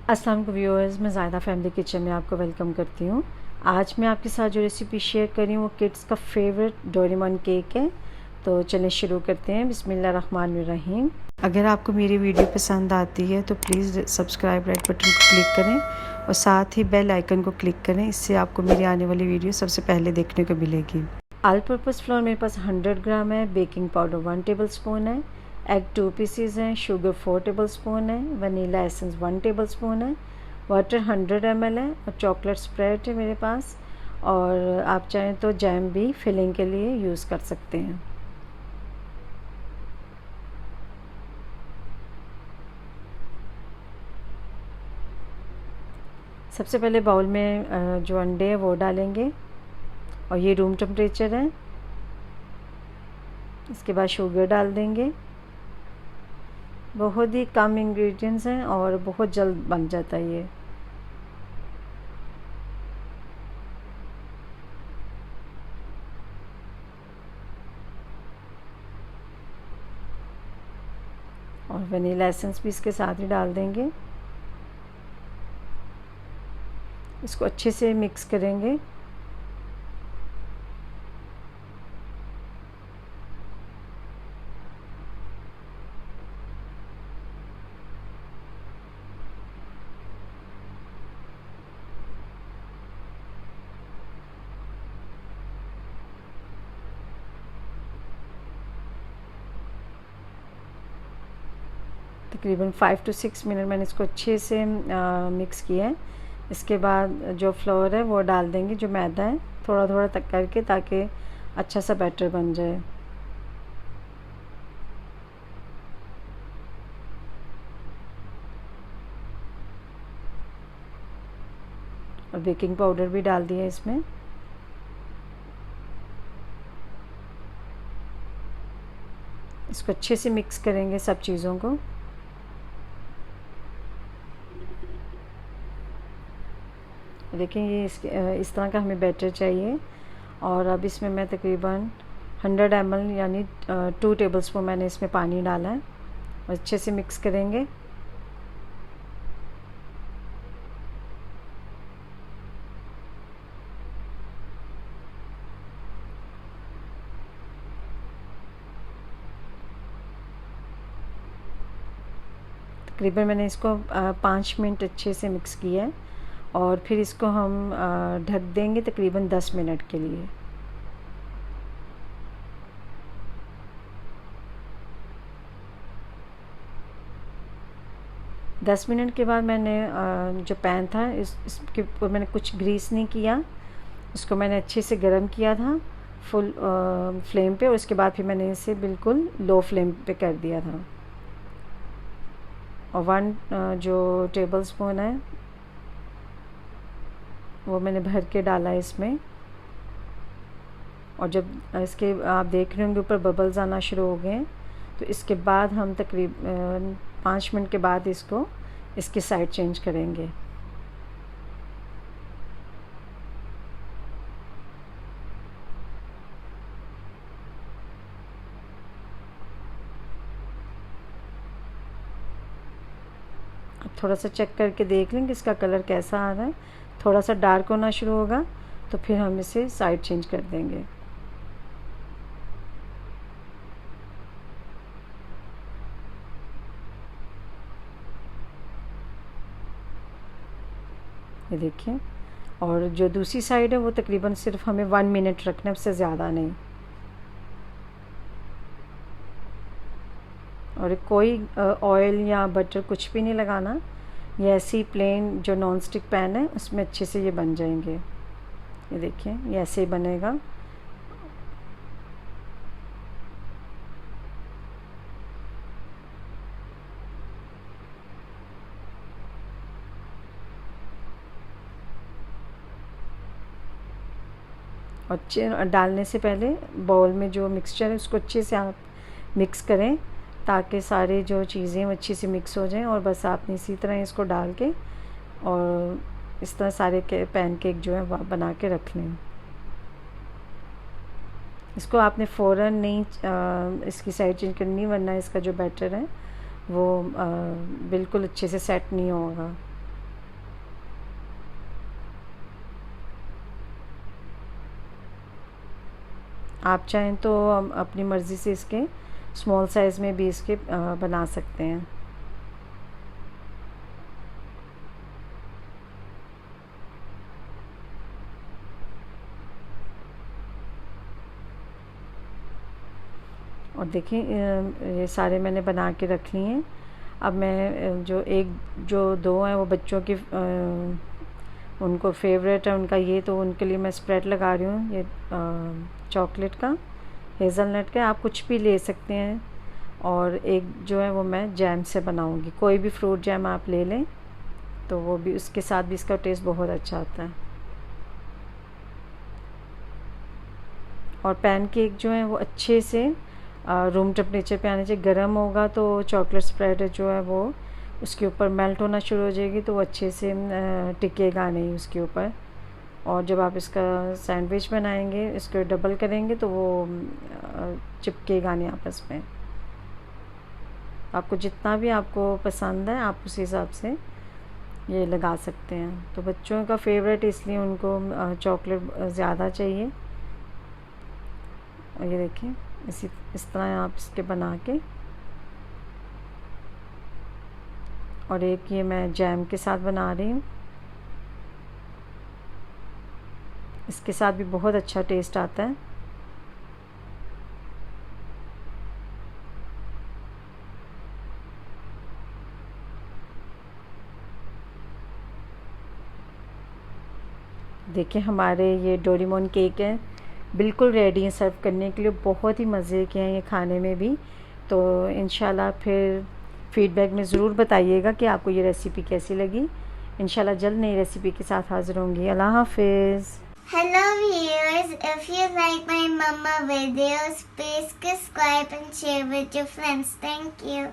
अस्सलाम वालेकुम व्यूअर्स, मैं ज़ायदा फैमिली किचन में आपको वेलकम करती हूँ। आज मैं आपके साथ जो रेसिपी शेयर कर रही हूँ वो किड्स का फेवरेट डोरेमोन केक है। तो चलें शुरू करते हैं। बिस्मिल्लाहिर्रहमानिर्रहीम। अगर आपको मेरी वीडियो पसंद आती है तो प्लीज़ सब्सक्राइब रेड बटन को क्लिक करें और साथ ही बेल आइकन को क्लिक करें। इससे आपको मेरी आने वाली वीडियो सबसे पहले देखने को मिलेगी। ऑल पर्पज़ फ्लोर मेरे पास 100 ग्राम है, बेकिंग पाउडर 1 टेबल स्पून है, एग 2 पीसीज हैं, शुगर 4 टेबल स्पून है, वनीला एसेंस 1 टेबल स्पून है, वाटर 100 ml है और चॉकलेट स्प्रेड है मेरे पास। और आप चाहें तो जैम भी फिलिंग के लिए यूज़ कर सकते हैं। सबसे पहले बाउल में जो अंडे हैं वो डालेंगे और ये रूम टेम्परेचर है। इसके बाद शुगर डाल देंगे। बहुत ही कम इंग्रेडिएंट्स हैं और बहुत जल्द बन जाता है ये। और वनीला एसेंस भी इसके साथ ही डाल देंगे। इसको अच्छे से मिक्स करेंगे। तकरीबन 5 to 6 मिनट मैंने इसको अच्छे से मिक्स किया है। इसके बाद जो फ्लोर है वो डाल देंगे, जो मैदा है, थोड़ा थोड़ा तक करके, ताकि अच्छा सा बैटर बन जाए। और बेकिंग पाउडर भी डाल दिया इसमें। इसको अच्छे से मिक्स करेंगे सब चीज़ों को। देखें ये इस तरह का हमें बैटर चाहिए। और अब इसमें मैं तकरीबन 100 ml यानी 2 टेबल स्पून मैंने इसमें पानी डाला है और अच्छे से मिक्स करेंगे। तकरीबन मैंने इसको 5 मिनट अच्छे से मिक्स किया है और फिर इसको हम ढक देंगे तकरीबन 10 मिनट के लिए। दस मिनट के बाद मैंने जो पैन था इसके ऊपर मैंने कुछ ग्रीस नहीं किया। इसको मैंने अच्छे से गर्म किया था फुल फ्लेम पे, और उसके बाद फिर मैंने इसे बिल्कुल लो फ्लेम पे कर दिया था। और 1 जो टेबल स्पून है वो मैंने भर के डाला है इसमें। और जब इसके आप देख रहे होंगे ऊपर बबल्स आना शुरू हो गए हैं, तो इसके बाद हम तकरीबन 5 मिनट के बाद इसको इसकी साइड चेंज करेंगे। अब थोड़ा सा चेक करके देख लेंगे इसका कलर कैसा आ रहा है। थोड़ा सा डार्क होना शुरू होगा तो फिर हम इसे साइड चेंज कर देंगे। ये देखिए। और जो दूसरी साइड है वो तकरीबन सिर्फ हमें 1 मिनट रखना है, उससे ज़्यादा नहीं। और कोई ऑयल या बटर कुछ भी नहीं लगाना। ये ऐसी प्लेन जो नॉन स्टिक पैन है उसमें अच्छे से ये बन जाएंगे। ये देखिए ये ऐसे ही बनेगा। और डालने से पहले बाउल में जो मिक्सचर है उसको अच्छे से आप मिक्स करें, ताकि सारी जो चीज़ें वो अच्छी से मिक्स हो जाएं। और बस आपने इसी तरह इसको डाल के और इस तरह सारे पैनकेक जो है वो बना के रख लें। इसको आपने फ़ौरन नहीं इसकी साइड चेंज करनी, वरना इसका जो बैटर है वो बिल्कुल अच्छे से सेट नहीं होगा। आप चाहें तो अपनी मर्ज़ी से इसके स्मॉल साइज़ में भी इसके बना सकते हैं। और देखिए ये सारे मैंने बना के रख लिए हैं। अब मैं जो दो हैं वो बच्चों की उनको फेवरेट है उनका ये, तो उनके लिए मैं स्प्रेड लगा रही हूँ ये चॉकलेट का, हेज़लनट का, आप कुछ भी ले सकते हैं। और एक जो है वो मैं जैम से बनाऊँगी, कोई भी फ्रूट जैम आप ले लें तो वो भी उसके साथ भी इसका टेस्ट बहुत अच्छा आता है। और पैनकेक जो है वो अच्छे से रूम टेम्परेचर पे आने चाहिए। गर्म होगा तो चॉकलेट स्प्रेड जो है वो उसके ऊपर मेल्ट होना शुरू हो जाएगी, तो वो अच्छे से टिकेगा नहीं उसके ऊपर। और जब आप इसका सैंडविच बनाएंगे, इसको डबल करेंगे तो वो चिपकेगा नहीं आपस में। आपको जितना भी आपको पसंद है आप उस हिसाब से ये लगा सकते हैं। तो बच्चों का फेवरेट इसलिए उनको चॉकलेट ज़्यादा चाहिए। और ये देखिए इस तरह आप इसके बना के, और एक ये मैं जैम के साथ बना रही हूँ, इसके साथ भी बहुत अच्छा टेस्ट आता है। देखिए हमारे ये डोरेमोन केक है बिल्कुल रेडी है सर्व करने के लिए। बहुत ही मज़े के हैं ये खाने में भी। तो इंशाल्लाह फिर फीडबैक में ज़रूर बताइएगा कि आपको ये रेसिपी कैसी लगी। इंशाल्लाह जल्द नई रेसिपी के साथ हाज़िर होंगी। अल्लाह हाफिज़। Hello viewers, if you like my mama videos, please subscribe and share with your friends. Thank you.